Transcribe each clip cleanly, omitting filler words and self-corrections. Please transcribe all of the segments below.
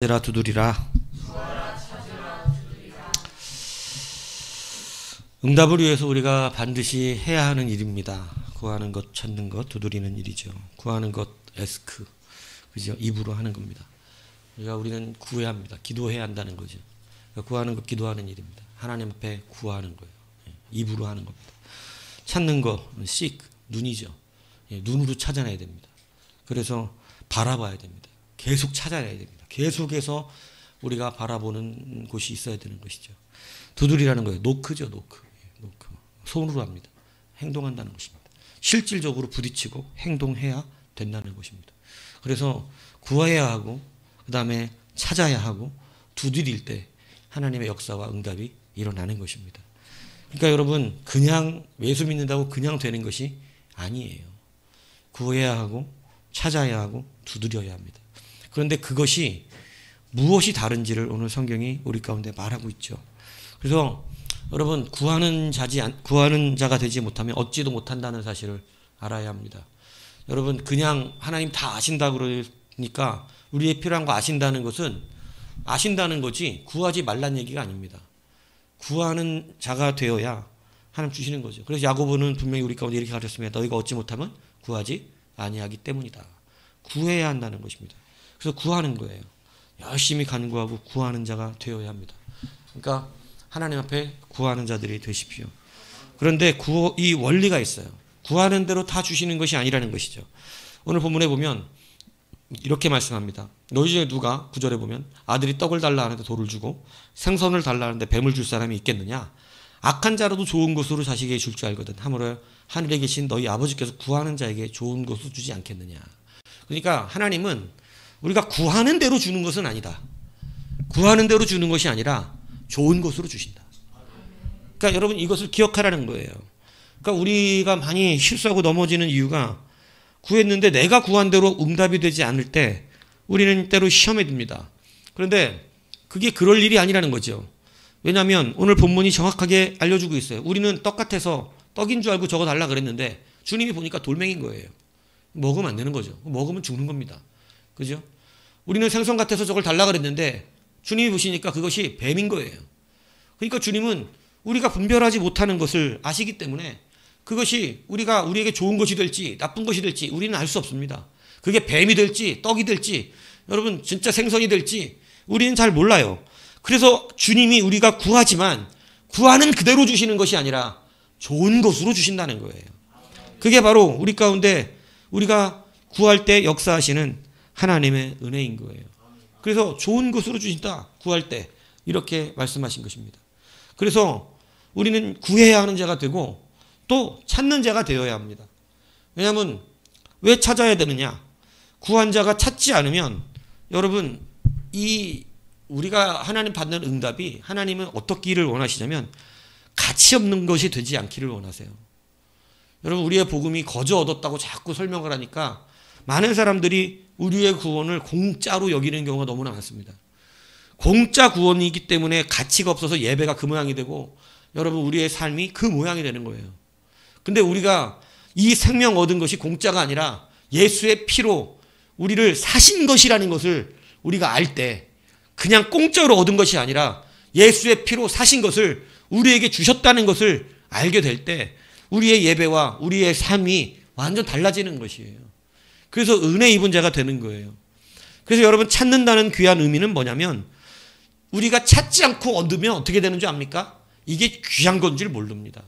찾으라 두드리라. 응답을 위해서 우리가 반드시 해야 하는 일입니다. 구하는 것, 찾는 것, 두드리는 일이죠. 구하는 것, 에스크, 그죠? 입으로 하는 겁니다. 우리는 구해야 합니다. 기도해야 한다는 거죠. 구하는 것, 기도하는 일입니다. 하나님 앞에 구하는 거예요. 입으로 하는 겁니다. 찾는 거, seek, 눈이죠. 눈으로 찾아내야 됩니다. 그래서 바라봐야 됩니다. 계속 찾아내야 됩니다. 계속해서 우리가 바라보는 곳이 있어야 되는 것이죠. 두드리라는 거예요. 노크죠, 노크. 노크. 손으로 합니다. 행동한다는 것입니다. 실질적으로 부딪히고 행동해야 된다는 것입니다. 그래서 구해야 하고, 그 다음에 찾아야 하고, 두드릴 때 하나님의 역사와 응답이 일어나는 것입니다. 그러니까 여러분, 그냥 예수 믿는다고 그냥 되는 것이 아니에요. 구해야 하고, 찾아야 하고, 두드려야 합니다. 그런데 그것이 무엇이 다른지를 오늘 성경이 우리 가운데 말하고 있죠. 그래서 여러분, 구하는 자가 되지 못하면 얻지도 못한다는 사실을 알아야 합니다. 여러분, 그냥 하나님 다 아신다 그러니까 우리의 필요한 거 아신다는 것은 아신다는 거지 구하지 말란 얘기가 아닙니다. 구하는 자가 되어야 하나님 주시는 거죠. 그래서 야고보는 분명히 우리 가운데 이렇게 가르쳤습니다. 너희가 얻지 못하면 구하지 아니하기 때문이다. 구해야 한다는 것입니다. 그래서 구하는 거예요. 열심히 간구하고 구하는 자가 되어야 합니다. 그러니까 하나님 앞에 구하는 자들이 되십시오. 그런데 이 원리가 있어요. 구하는 대로 다 주시는 것이 아니라는 것이죠. 오늘 본문에 보면 이렇게 말씀합니다. 너희 중에 누가 9절에 보면 아들이 떡을 달라 하는데 돌을 주고 생선을 달라 하는데 뱀을 줄 사람이 있겠느냐? 악한 자라도 좋은 것으로 자식에게 줄 줄 알거든. 하물며 하늘에 계신 너희 아버지께서 구하는 자에게 좋은 것으로 주지 않겠느냐? 그러니까 하나님은 우리가 구하는 대로 주는 것은 아니다. 구하는 대로 주는 것이 아니라 좋은 것으로 주신다. 그러니까 여러분 이것을 기억하라는 거예요. 그러니까 우리가 많이 실수하고 넘어지는 이유가 구했는데 내가 구한 대로 응답이 되지 않을 때 우리는 때로 시험에 듭니다. 그런데 그게 그럴 일이 아니라는 거죠. 왜냐하면 오늘 본문이 정확하게 알려주고 있어요. 우리는 떡 같아서 떡인 줄 알고 저거 달라 그랬는데 주님이 보니까 돌멩이인 거예요. 먹으면 안 되는 거죠. 먹으면 죽는 겁니다. 그죠? 우리는 생선 같아서 저걸 달라 그랬는데 주님이 보시니까 그것이 뱀인 거예요. 그러니까 주님은 우리가 분별하지 못하는 것을 아시기 때문에 그것이 우리에게 좋은 것이 될지 나쁜 것이 될지 우리는 알 수 없습니다. 그게 뱀이 될지 떡이 될지 여러분 진짜 생선이 될지 우리는 잘 몰라요. 그래서 주님이 우리가 구하지만 구하는 그대로 주시는 것이 아니라 좋은 것으로 주신다는 거예요. 그게 바로 우리 가운데 우리가 구할 때 역사하시는 하나님의 은혜인 거예요. 그래서 좋은 것으로 주신다. 구할 때 이렇게 말씀하신 것입니다. 그래서 우리는 구해야 하는 자가 되고 또 찾는 자가 되어야 합니다. 왜냐하면 왜 찾아야 되느냐? 구한 자가 찾지 않으면 여러분 우리가 하나님 받는 응답이 하나님은 어떻기를 원하시냐면 가치 없는 것이 되지 않기를 원하세요. 여러분 우리의 복음이 거저 얻었다고 자꾸 설명을 하니까 많은 사람들이 우리의 구원을 공짜로 여기는 경우가 너무나 많습니다. 공짜 구원이기 때문에 가치가 없어서 예배가 그 모양이 되고 여러분 우리의 삶이 그 모양이 되는 거예요. 근데 우리가 이 생명 얻은 것이 공짜가 아니라 예수의 피로 우리를 사신 것이라는 것을 우리가 알 때 그냥 공짜로 얻은 것이 아니라 예수의 피로 사신 것을 우리에게 주셨다는 것을 알게 될 때 우리의 예배와 우리의 삶이 완전 달라지는 것이에요. 그래서 은혜 입은 자가 되는 거예요. 그래서 여러분 찾는다는 귀한 의미는 뭐냐면 우리가 찾지 않고 얻으면 어떻게 되는 줄 압니까? 이게 귀한 건 줄 모릅니다.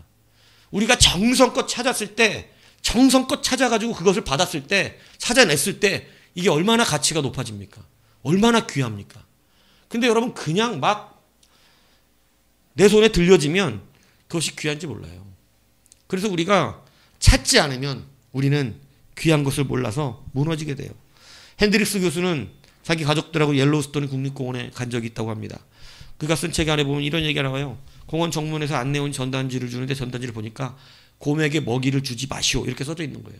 우리가 정성껏 찾았을 때 정성껏 찾아가지고 그것을 받았을 때 찾아냈을 때 이게 얼마나 가치가 높아집니까? 얼마나 귀합니까? 근데 여러분 그냥 막 내 손에 들려지면 그것이 귀한지 몰라요. 그래서 우리가 찾지 않으면 우리는 귀한 것을 몰라서 무너지게 돼요. 핸드릭스 교수는 자기 가족들하고 옐로우스톤 국립공원에 간 적이 있다고 합니다. 그가 쓴 책 안에 보면 이런 얘기가 나와요. 공원 정문에서 안내 온 전단지를 주는데 전단지를 보니까 곰에게 먹이를 주지 마시오 이렇게 써져 있는 거예요.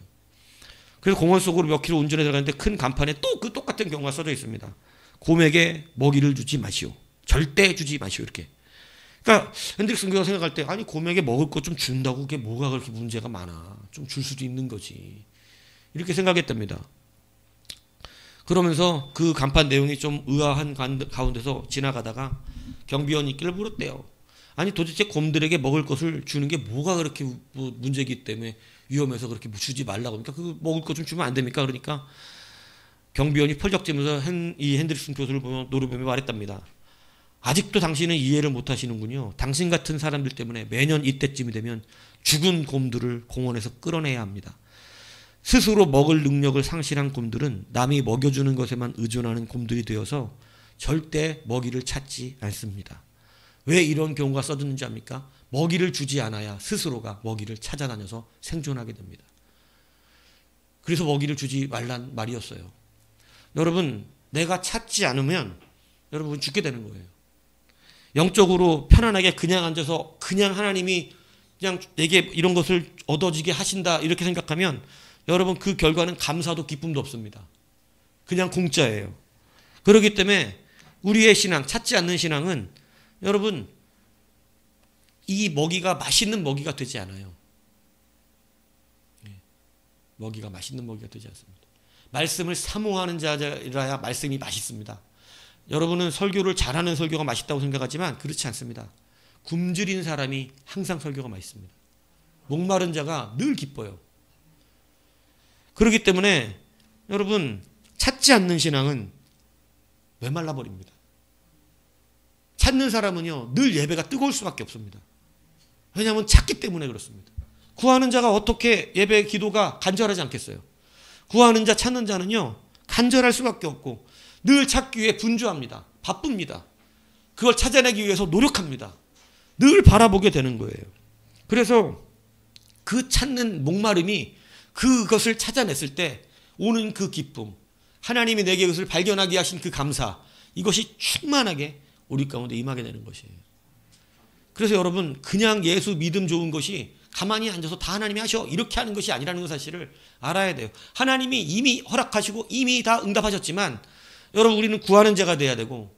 그래서 공원 속으로 몇 킬로 운전해 들어가는데 큰 간판에 또 그 똑같은 경우가 써져 있습니다. 곰에게 먹이를 주지 마시오. 절대 주지 마시오 이렇게. 그러니까 핸드릭스 교수가 생각할 때 아니 곰에게 먹을 것 좀 준다고 그게 뭐가 그렇게 문제가 많아. 좀 줄 수도 있는 거지. 이렇게 생각했답니다. 그러면서 그 간판 내용이 좀 의아한 가운데서 지나가다가 경비원님께 물었대요. 아니 도대체 곰들에게 먹을 것을 주는 게 뭐가 그렇게 문제이기 때문에 위험해서 그렇게 주지 말라고 합니까? 그 먹을 것 좀 주면 안 됩니까? 그러니까 경비원이 펄쩍지면서 이 핸드리슨 교수를 노려보며 말했답니다. 아직도 당신은 이해를 못 하시는군요. 당신 같은 사람들 때문에 매년 이때쯤이 되면 죽은 곰들을 공원에서 끌어내야 합니다. 스스로 먹을 능력을 상실한 곰들은 남이 먹여주는 것에만 의존하는 곰들이 되어서 절대 먹이를 찾지 않습니다. 왜 이런 경우가 써졌는지 압니까? 먹이를 주지 않아야 스스로가 먹이를 찾아다녀서 생존하게 됩니다. 그래서 먹이를 주지 말란 말이었어요. 여러분, 내가 찾지 않으면 여러분 죽게 되는 거예요. 영적으로 편안하게 그냥 앉아서 그냥 하나님이 그냥 내게 이런 것을 얻어지게 하신다 이렇게 생각하면 여러분 그 결과는 감사도 기쁨도 없습니다. 그냥 공짜예요. 그렇기 때문에 우리의 신앙, 찾지 않는 신앙은 여러분 이 먹이가 맛있는 먹이가 되지 않아요. 먹이가 맛있는 먹이가 되지 않습니다. 말씀을 사모하는 자라야 말씀이 맛있습니다. 여러분은 설교를 잘하는 설교가 맛있다고 생각하지만 그렇지 않습니다. 굶주린 사람이 항상 설교가 맛있습니다. 목마른 자가 늘 기뻐요. 그렇기 때문에 여러분 찾지 않는 신앙은 메말라 버립니다. 찾는 사람은요 늘 예배가 뜨거울 수밖에 없습니다. 왜냐하면 찾기 때문에 그렇습니다. 구하는 자가 어떻게 예배 기도가 간절하지 않겠어요? 구하는 자 찾는 자는요 간절할 수밖에 없고 늘 찾기 위해 분주합니다. 바쁩니다. 그걸 찾아내기 위해서 노력합니다. 늘 바라보게 되는 거예요. 그래서 그 찾는 목마름이 그것을 찾아냈을 때 오는 그 기쁨, 하나님이 내게 그것을 발견하게 하신 그 감사, 이것이 충만하게 우리 가운데 임하게 되는 것이에요. 그래서 여러분 그냥 예수 믿음 좋은 것이 가만히 앉아서 다 하나님이 하셔 이렇게 하는 것이 아니라는 사실을 알아야 돼요. 하나님이 이미 허락하시고 이미 다 응답하셨지만 여러분 우리는 구하는 자가 돼야 되고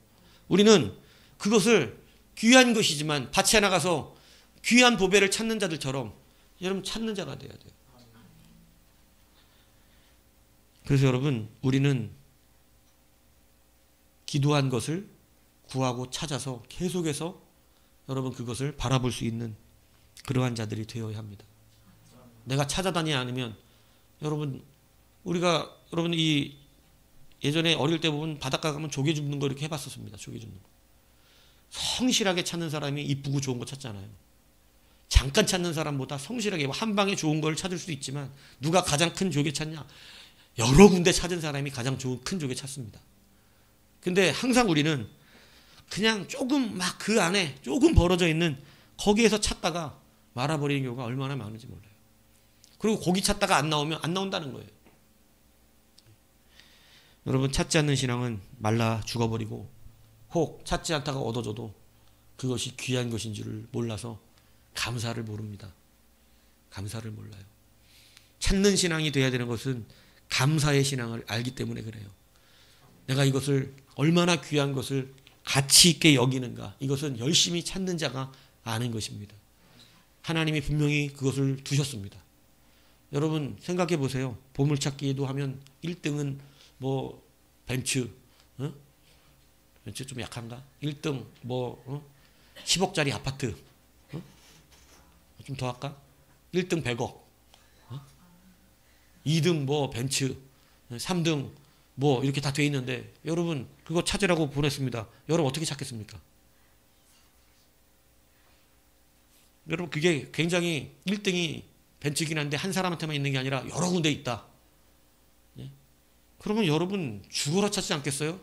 우리는 그것을 귀한 것이지만 밭에 나가서 귀한 보배를 찾는 자들처럼 여러분 찾는 자가 돼야 돼요. 그래서 여러분 우리는 기도한 것을 구하고 찾아서 계속해서 여러분 그것을 바라볼 수 있는 그러한 자들이 되어야 합니다. 내가 찾아다니지 않으면 여러분 여러분 이 예전에 어릴 때 보면 바닷가 가면 조개 줍는 거 이렇게 해봤었습니다. 조개 줍는 거. 성실하게 찾는 사람이 이쁘고 좋은 거 찾잖아요. 잠깐 찾는 사람보다 성실하게 한 방에 좋은 걸 찾을 수도 있지만 누가 가장 큰 조개 찾냐? 여러 군데 찾은 사람이 가장 좋은 큰 조개 찾습니다. 근데 항상 우리는 그냥 조금 막 그 안에 조금 벌어져 있는 거기에서 찾다가 말아버리는 경우가 얼마나 많은지 몰라요. 그리고 거기 찾다가 안 나오면 안 나온다는 거예요. 여러분 찾지 않는 신앙은 말라 죽어버리고 혹 찾지 않다가 얻어져도 그것이 귀한 것인 줄을 몰라서 감사를 모릅니다. 감사를 몰라요. 찾는 신앙이 돼야 되는 것은 감사의 신앙을 알기 때문에 그래요. 내가 이것을 얼마나 귀한 것을 가치 있게 여기는가, 이것은 열심히 찾는 자가 아는 것입니다. 하나님이 분명히 그것을 두셨습니다. 여러분 생각해 보세요. 보물찾기도 하면 1등은 뭐 벤츠, 벤츠 좀 약한가? 1등 뭐 10억짜리 아파트, 좀 더 할까? 1등 100억, 2등 뭐 벤츠, 3등 뭐 이렇게 다 돼 있는데 여러분 그거 찾으라고 보냈습니다. 여러분 어떻게 찾겠습니까? 여러분 그게 굉장히 1등이 벤츠긴 한데 한 사람한테만 있는 게 아니라 여러 군데 있다. 그러면 여러분 죽어라 찾지 않겠어요?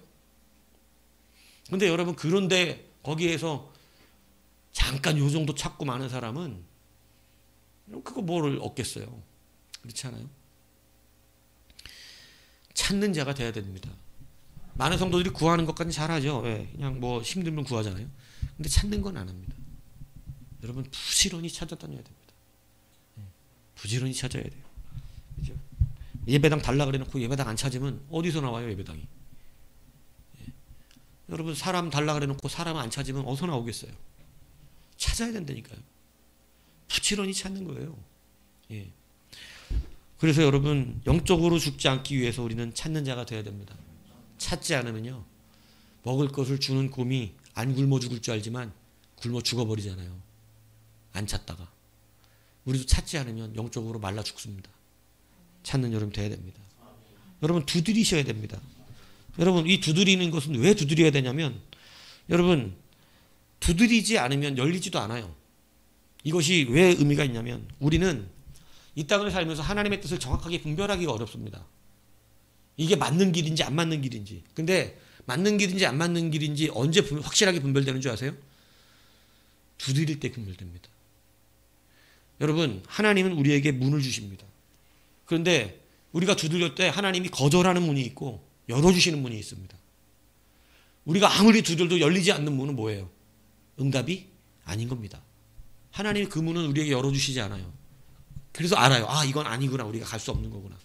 근데 여러분 그런데 거기에서 잠깐 요 정도 찾고 많은 사람은 그거 뭐를 얻겠어요? 그렇지 않아요? 찾는 자가 돼야 됩니다. 많은 성도들이 구하는 것까지 잘하죠. 왜? 그냥 뭐 힘들면 구하잖아요. 근데 찾는 건 안 합니다. 여러분 부지런히 찾아다녀야 됩니다. 부지런히 찾아야 돼요. 그죠? 예배당 달라 그래놓고 예배당 안 찾으면 어디서 나와요 예배당이? 여러분 사람 달라 그래놓고 사람 안 찾으면 어디서 나오겠어요? 찾아야 된다니까요. 부지런히 찾는 거예요. 예. 그래서 여러분 영적으로 죽지 않기 위해서 우리는 찾는 자가 되어야 됩니다. 찾지 않으면요, 먹을 것을 주는 곰이 안 굶어 죽을 줄 알지만 굶어 죽어버리잖아요. 안 찾다가. 우리도 찾지 않으면 영적으로 말라 죽습니다. 찾는 여러분 돼야 됩니다. 여러분 두드리셔야 됩니다. 여러분 이 두드리는 것은 왜 두드려야 되냐면, 여러분 두드리지 않으면 열리지도 않아요. 이것이 왜 의미가 있냐면, 우리는 이 땅을 살면서 하나님의 뜻을 정확하게 분별하기가 어렵습니다. 이게 맞는 길인지 안 맞는 길인지. 근데 맞는 길인지 안 맞는 길인지 언제 확실하게 분별되는 줄 아세요? 두드릴 때 분별됩니다. 여러분 하나님은 우리에게 문을 주십니다. 그런데 우리가 두드릴 때 하나님이 거절하는 문이 있고 열어주시는 문이 있습니다. 우리가 아무리 두들도 열리지 않는 문은 뭐예요? 응답이 아닌 겁니다. 하나님이 그 문은 우리에게 열어주시지 않아요. 그래서 알아요. 아, 이건 아니구나. 우리가 갈 수 없는 거구나.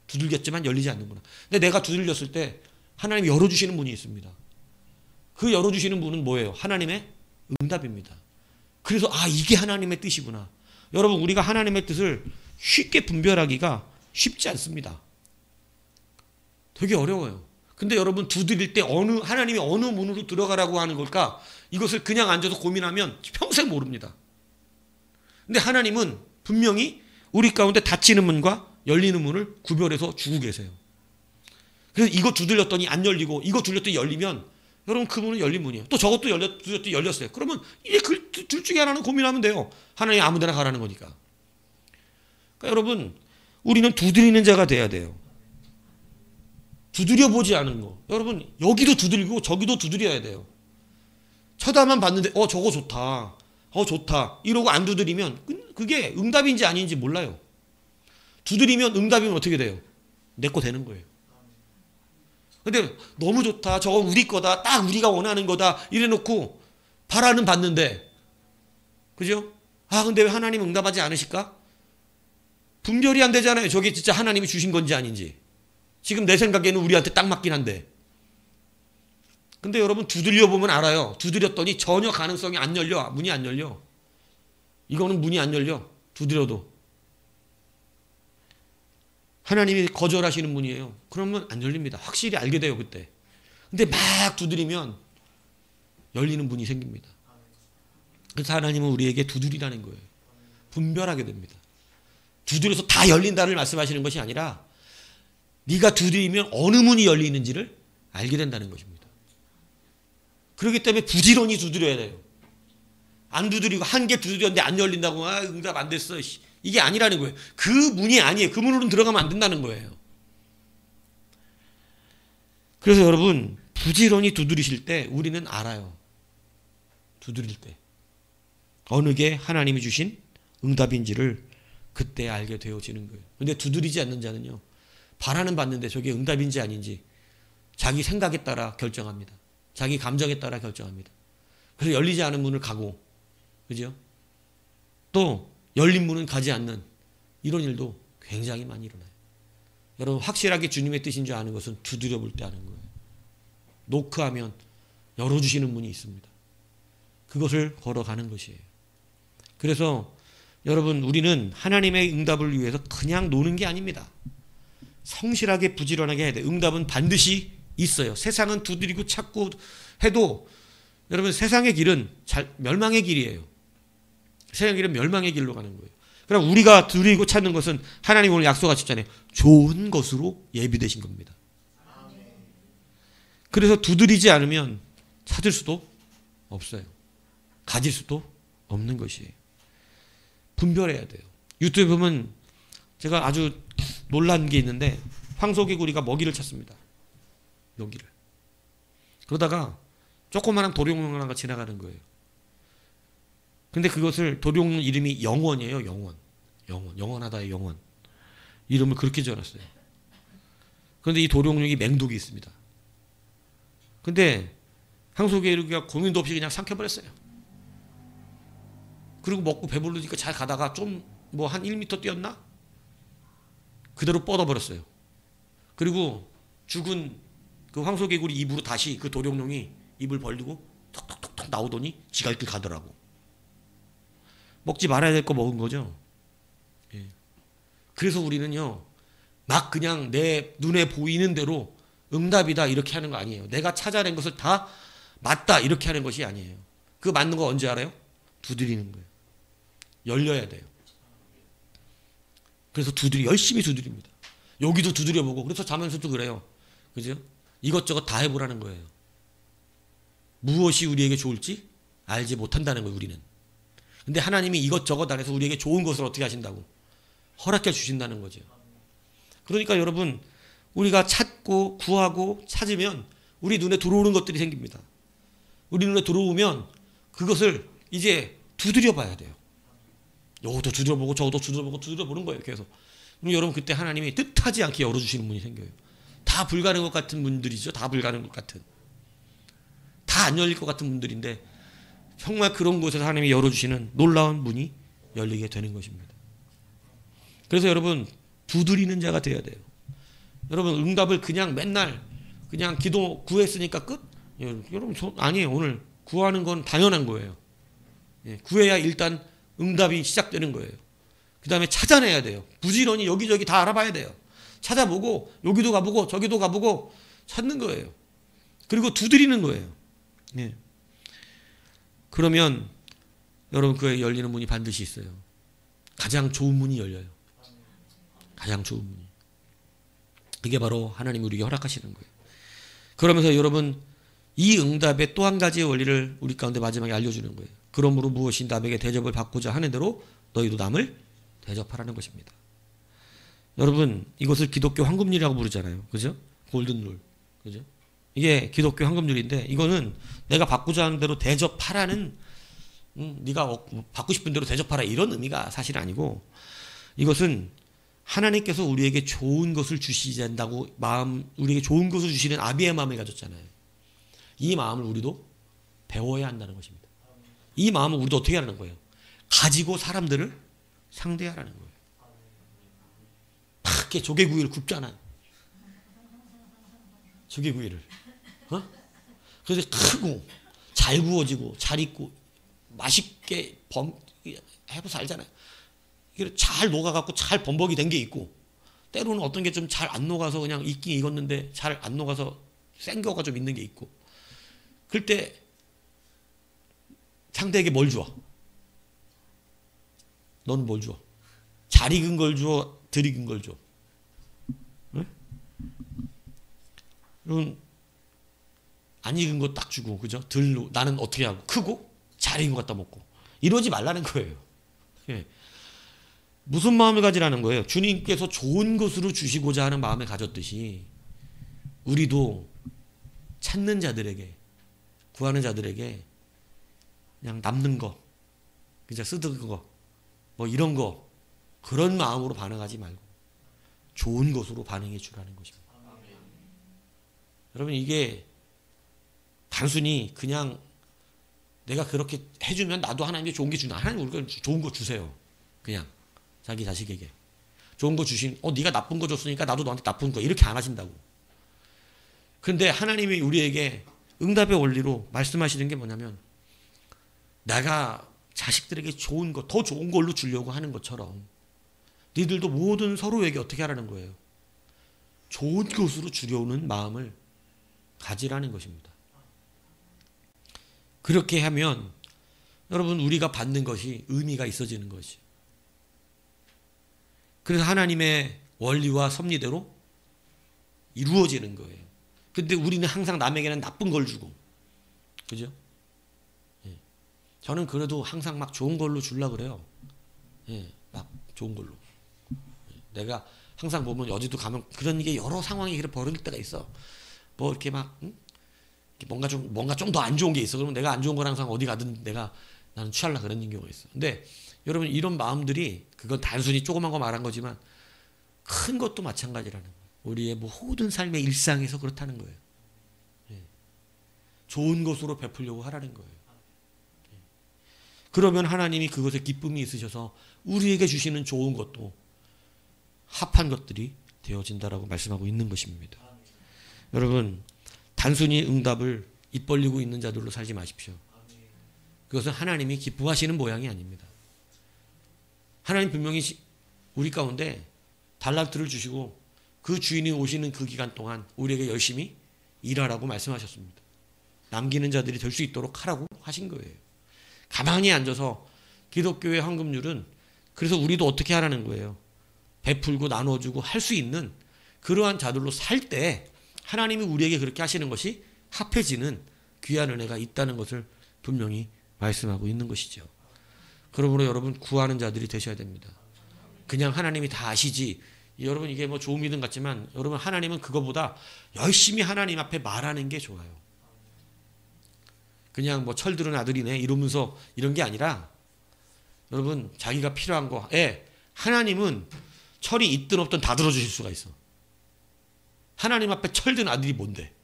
두들겼지만 열리지 않는구나. 근데 내가 두들렸을 때 하나님이 열어주시는 문이 있습니다. 그 열어주시는 문은 뭐예요? 하나님의 응답입니다. 그래서 아, 이게 하나님의 뜻이구나. 여러분 우리가 하나님의 뜻을 쉽게 분별하기가 쉽지 않습니다. 되게 어려워요. 근데 여러분 두드릴 때 하나님이 어느 문으로 들어가라고 하는 걸까? 이것을 그냥 앉아서 고민하면 평생 모릅니다. 근데 하나님은 분명히 우리 가운데 닫히는 문과 열리는 문을 구별해서 주고 계세요. 그래서 이거 두들렸더니 안 열리고 이거 두들렸더니 열리면 여러분 그 문은 열린 문이에요. 또 저것도 두들렸더니 열렸어요. 그러면 이게 둘 중에 하나는 고민하면 돼요. 하나님이 아무 데나 가라는 거니까. 그러니까 여러분 우리는 두드리는 자가 돼야 돼요. 두드려보지 않은 거. 여러분 여기도 두드리고 저기도 두드려야 돼요. 쳐다만 봤는데 저거 좋다. 좋다. 이러고 안 두드리면 그게 응답인지 아닌지 몰라요. 두드리면 응답이면 어떻게 돼요? 내 거 되는 거예요. 근데 너무 좋다. 저거 우리 거다. 딱 우리가 원하는 거다. 이래놓고 바라는 봤는데, 그죠? 아, 근데 왜 하나님 응답하지 않으실까? 분별이 안 되잖아요. 저게 진짜 하나님이 주신 건지 아닌지. 지금 내 생각에는 우리한테 딱 맞긴 한데. 근데 여러분 두드려 보면 알아요. 두드렸더니 전혀 가능성이 안 열려. 문이 안 열려. 이거는 문이 안 열려. 두드려도. 하나님이 거절하시는 문이에요. 그러면 안 열립니다. 확실히 알게 돼요, 그때. 근데 막 두드리면 열리는 문이 생깁니다. 그래서 하나님은 우리에게 두드리라는 거예요. 분별하게 됩니다. 두드려서 다 열린다를 말씀하시는 것이 아니라 네가 두드리면 어느 문이 열리는지를 알게 된다는 것입니다. 그렇기 때문에 부지런히 두드려야 돼요. 안 두드리고 한 개 두드렸는데 안 열린다고 응답 안 됐어. 이게 아니라는 거예요. 그 문이 아니에요. 그 문으로는 들어가면 안 된다는 거예요. 그래서 여러분 부지런히 두드리실 때 우리는 알아요. 두드릴 때 어느 게 하나님이 주신 응답인지를 그때 알게 되어지는 거예요. 그런데 두드리지 않는 자는요, 바라는 받는데 저게 응답인지 아닌지 자기 생각에 따라 결정합니다. 자기 감정에 따라 결정합니다. 그래서 열리지 않은 문을 가고, 그죠? 또 열린 문은 가지 않는 이런 일도 굉장히 많이 일어나요. 여러분 확실하게 주님의 뜻인 줄 아는 것은 두드려 볼 때 아는 거예요. 노크하면 열어주시는 문이 있습니다. 그것을 걸어가는 것이에요. 그래서 여러분 우리는 하나님의 응답을 위해서 그냥 노는 게 아닙니다. 성실하게 부지런하게 해야 돼요. 응답은 반드시 있어요. 세상은 두드리고 찾고 해도 여러분 세상의 길은 멸망의 길이에요. 세상의 길은 멸망의 길로 가는 거예요. 그럼 우리가 두드리고 찾는 것은 하나님 오늘 약속하셨잖아요. 좋은 것으로 예비되신 겁니다. 그래서 두드리지 않으면 찾을 수도 없어요. 가질 수도 없는 것이에요. 분별해야 돼요. 유튜브에 보면 제가 아주 놀란 게 있는데 황소개구리가 먹이를 찾습니다. 먹이를. 그러다가 조그마한 도룡 하나가 지나가는 거예요. 근데 그것을 도룡 이름이 영원이에요. 영원. 영원하다의 영원. 이름을 그렇게 지어놨어요. 그런데 이 도룡이 맹독이 있습니다. 근데 황소개구리가 고민도 없이 그냥 삼켜버렸어요. 그리고 먹고 배부르니까 잘 가다가 좀 뭐 한 1m 뛰었나? 그대로 뻗어버렸어요. 그리고 죽은 그 황소개구리 입으로 다시 그 도룡룡이 입을 벌리고 톡톡톡톡 나오더니 지가 길 가더라고. 먹지 말아야 될 거 먹은 거죠. 예. 그래서 우리는요 막 그냥 내 눈에 보이는 대로 응답이다 이렇게 하는 거 아니에요. 내가 찾아낸 것을 다 맞다 이렇게 하는 것이 아니에요. 그 맞는 거 언제 알아요? 두드리는 거예요. 열려야 돼요. 그래서 열심히 두드립니다. 여기도 두드려보고, 그래서 자면서도 그래요. 그죠? 이것저것 다 해보라는 거예요. 무엇이 우리에게 좋을지 알지 못한다는 거예요, 우리는. 근데 하나님이 이것저것 안에서 우리에게 좋은 것을 어떻게 하신다고? 허락해 주신다는 거죠. 그러니까 여러분, 우리가 찾고 구하고 찾으면 우리 눈에 들어오는 것들이 생깁니다. 우리 눈에 들어오면 그것을 이제 두드려 봐야 돼요. 요것도 두드려보고 저것도 두드려보고 두드려보는 거예요, 계속. 그럼 여러분, 그때 하나님이 뜻하지 않게 열어주시는 문이 생겨요. 다 불가능한 것 같은 분들이죠. 다 불가능한 것 같은. 다 안 열릴 것 같은 분들인데 정말 그런 곳에서 하나님이 열어주시는 놀라운 문이 열리게 되는 것입니다. 그래서 여러분, 두드리는 자가 되어야 돼요. 여러분, 응답을 그냥 맨날 그냥 기도 구했으니까 끝? 여러분, 아니에요. 오늘 구하는 건 당연한 거예요. 구해야 일단 응답이 시작되는 거예요. 그 다음에 찾아내야 돼요. 부지런히 여기저기 다 알아봐야 돼요. 찾아보고 여기도 가보고 저기도 가보고 찾는 거예요. 그리고 두드리는 거예요. 예. 그러면 여러분, 그에 열리는 문이 반드시 있어요. 가장 좋은 문이 열려요. 가장 좋은 문이. 이게 바로 하나님이 우리에게 허락하시는 거예요. 그러면서 여러분, 이 응답의 또 한 가지의 원리를 우리 가운데 마지막에 알려주는 거예요. 그러므로 무엇이 남에게 대접을 받고자 하는 대로 너희도 남을 대접하라는 것입니다. 여러분, 이것을 기독교 황금률이라고 부르잖아요. 그죠? 골든룰. 그죠? 이게 기독교 황금률인데, 이거는 내가 받고자 하는 대로 대접하라는, 네가 받고 싶은 대로 대접하라 이런 의미가 사실 아니고, 이것은 하나님께서 우리에게 좋은 것을 주시지 않는다고 우리에게 좋은 것을 주시는 아비의 마음을 가졌잖아요. 이 마음을 우리도 배워야 한다는 것입니다. 이 마음을 우리도 어떻게 하라는 거예요? 가지고 사람들을 상대하라는 거예요. 이렇게 조개구이를 굽잖아요. 조개구이를. 그래서 크고 잘 구워지고 잘 익고 맛있게 해서 알잖아요. 이게 잘 녹아갖고 잘 범벅이 된 게 있고, 때로는 어떤 게 좀 잘 안 녹아서 그냥 익긴 익었는데 잘 안 녹아서 생겨가 좀 있는 게 있고, 그럴 때 상대에게 뭘 줘? 너는 뭘 줘? 잘 익은 걸 줘? 덜 익은 걸 줘? 네? 여러분, 안 익은 거 딱 주고, 그죠? 나는 어떻게 하고, 크고 잘 익은 거 갖다 먹고, 이러지 말라는 거예요. 예. 무슨 마음을 가지라는 거예요? 주님께서 좋은 것으로 주시고자 하는 마음을 가졌듯이 우리도 찾는 자들에게, 구하는 자들에게 그냥 남는 거, 그냥 쓰던 거, 뭐 이런 거, 그런 마음으로 반응하지 말고 좋은 것으로 반응해 주라는 것입니다. 여러분, 이게 단순히 그냥 내가 그렇게 해주면 나도 하나님께 좋은 게 주나? 하나님 우리가 좋은 거 주세요. 그냥 자기 자식에게 좋은 거 주신, 네가 나쁜 거 줬으니까 나도 너한테 나쁜 거, 이렇게 안 하신다고. 그런데 하나님이 우리에게 응답의 원리로 말씀하시는 게 뭐냐면, 내가 자식들에게 좋은 거, 더 좋은 걸로 주려고 하는 것처럼 니들도 모든 서로에게 어떻게 하라는 거예요? 좋은 것으로 주려는 마음을 가지라는 것입니다. 그렇게 하면 여러분, 우리가 받는 것이 의미가 있어지는 것이죠. 그래서 하나님의 원리와 섭리대로 이루어지는 거예요. 근데 우리는 항상 남에게는 나쁜 걸 주고, 그죠? 예. 저는 그래도 항상 막 좋은 걸로 주려고 그래요. 예, 막 좋은 걸로. 내가 항상 보면 어디도 가면 그런 게 여러 상황이 그렇게 벌어질 때가 있어. 뭐 이렇게 막 뭔가 좀 더 안 좋은 게 있어. 그러면 내가 안 좋은 걸 항상 어디 가든 나는 취하려 그런 경우가 있어. 근데 여러분, 이런 마음들이, 그건 단순히 조그만 거 말한 거지만 큰 것도 마찬가지라는 거예요. 우리의 모든 삶의 일상에서 그렇다는 거예요. 예. 좋은 것으로 베풀려고 하라는 거예요. 예. 그러면 하나님이 그것에 기쁨이 있으셔서 우리에게 주시는 좋은 것도 합한 것들이 되어진다라고 말씀하고 있는 것입니다. 여러분, 단순히 응답을 입 벌리고 있는 자들로 살지 마십시오. 그것은 하나님이 기뻐하시는 모양이 아닙니다. 하나님 분명히 우리 가운데 달란트를 주시고 그 주인이 오시는 그 기간 동안 우리에게 열심히 일하라고 말씀하셨습니다. 남기는 자들이 될 수 있도록 하라고 하신 거예요. 가만히 앉아서 기독교의 헌금률은 그래서 우리도 어떻게 하라는 거예요. 베풀고 나눠주고 할 수 있는 그러한 자들로 살 때 하나님이 우리에게 그렇게 하시는 것이 합해지는 귀한 은혜가 있다는 것을 분명히 말씀하고 있는 것이죠. 그러므로 여러분 구하는 자들이 되셔야 됩니다. 그냥 하나님이 다 아시지. 여러분 이게 뭐 좋은 믿음 같지만 여러분 하나님은 그거보다 열심히 하나님 앞에 말하는 게 좋아요. 그냥 뭐 철들은 아들이네 이러면서 이런 게 아니라 여러분 자기가 필요한 거에 하나님은 철이 있든 없든 다 들어주실 수가 있어. 하나님 앞에 철든 아들이 뭔데?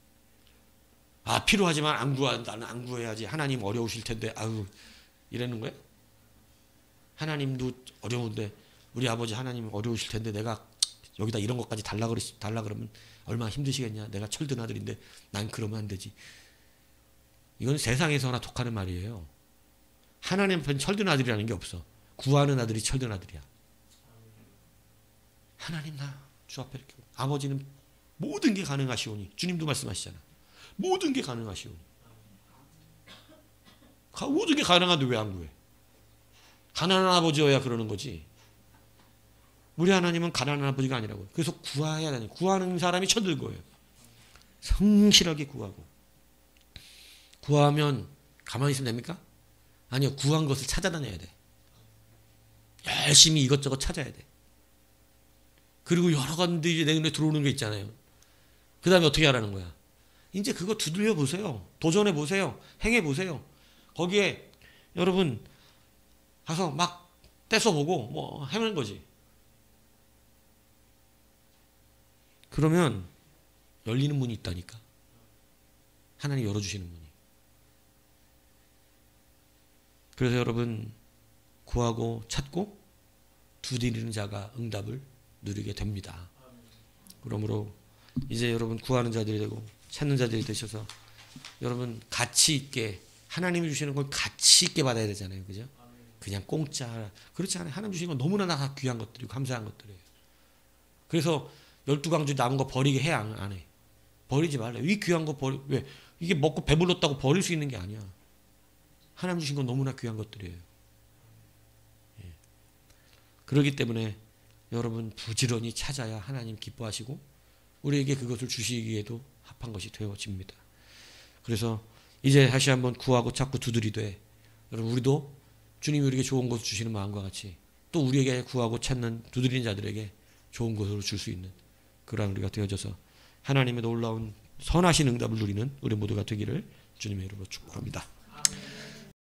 아 필요하지만 나는 안 구해야지. 하나님 어려우실 텐데 아유 이러는 거야? 하나님도 어려운데 우리 아버지 하나님 어려우실 텐데 내가 여기다 이런 것까지 달라 그러면 얼마나 힘드시겠냐. 내가 철든 아들인데 난 그러면 안 되지. 이건 세상에서나 독하는 말이에요. 하나님 앞엔 철든 아들이라는 게 없어. 구하는 아들이 철든 아들이야. 하나님 나 주 앞에 이렇게 아버지는 모든 게 가능하시오니 주님도 말씀하시잖아. 모든 게 가능하시오니 모든 게 가능한데 왜 안 구해? 가난한 아버지여야 그러는 거지. 우리 하나님은 가난한 아버지가 아니라고요. 그래서 구해야 되는 구하는 사람이 쳐들 거예요. 성실하게 구하고 구하면 가만히 있으면 됩니까? 아니요. 구한 것을 찾아다녀야 돼. 열심히 이것저것 찾아야 돼. 그리고 여러 가지 내 눈에 들어오는 게 있잖아요. 그 다음에 어떻게 하라는 거야? 이제 그거 두들려 보세요. 도전해 보세요. 행해 보세요. 거기에 여러분 가서 막 떼서보고 뭐 해보는 거지. 그러면 열리는 문이 있다니까. 하나님 열어주시는 문이. 그래서 여러분 구하고 찾고 두드리는 자가 응답을 누리게 됩니다. 그러므로 이제 여러분 구하는 자들이 되고 찾는 자들이 되셔서 여러분 가치 있게 하나님이 주시는 걸 가치 있게 받아야 되잖아요. 그죠? 그냥 공짜 그렇지 않아요. 하나님 주시는 건 너무나 다 귀한 것들이고 감사한 것들이에요. 그래서 12강주 남은 거 버리게 해 안 해? 버리지 말래. 이 귀한 거 왜? 이게 먹고 배불렀다고 버릴 수 있는 게 아니야. 하나님 주신 건 너무나 귀한 것들이에요. 예. 그렇기 때문에 여러분 부지런히 찾아야 하나님 기뻐하시고 우리에게 그것을 주시기에도 합한 것이 되어집니다. 그래서 이제 다시 한번 구하고 찾고 두드리되 여러분 우리도 주님이 우리에게 좋은 것을 주시는 마음과 같이 또 우리에게 구하고 찾는 두드리는 자들에게 좋은 것으로 줄 수 있는 그러한 우리가 되어져서 하나님의 놀라운 선하신 응답을 누리는 우리 모두가 되기를 주님의 이름으로 축복합니다.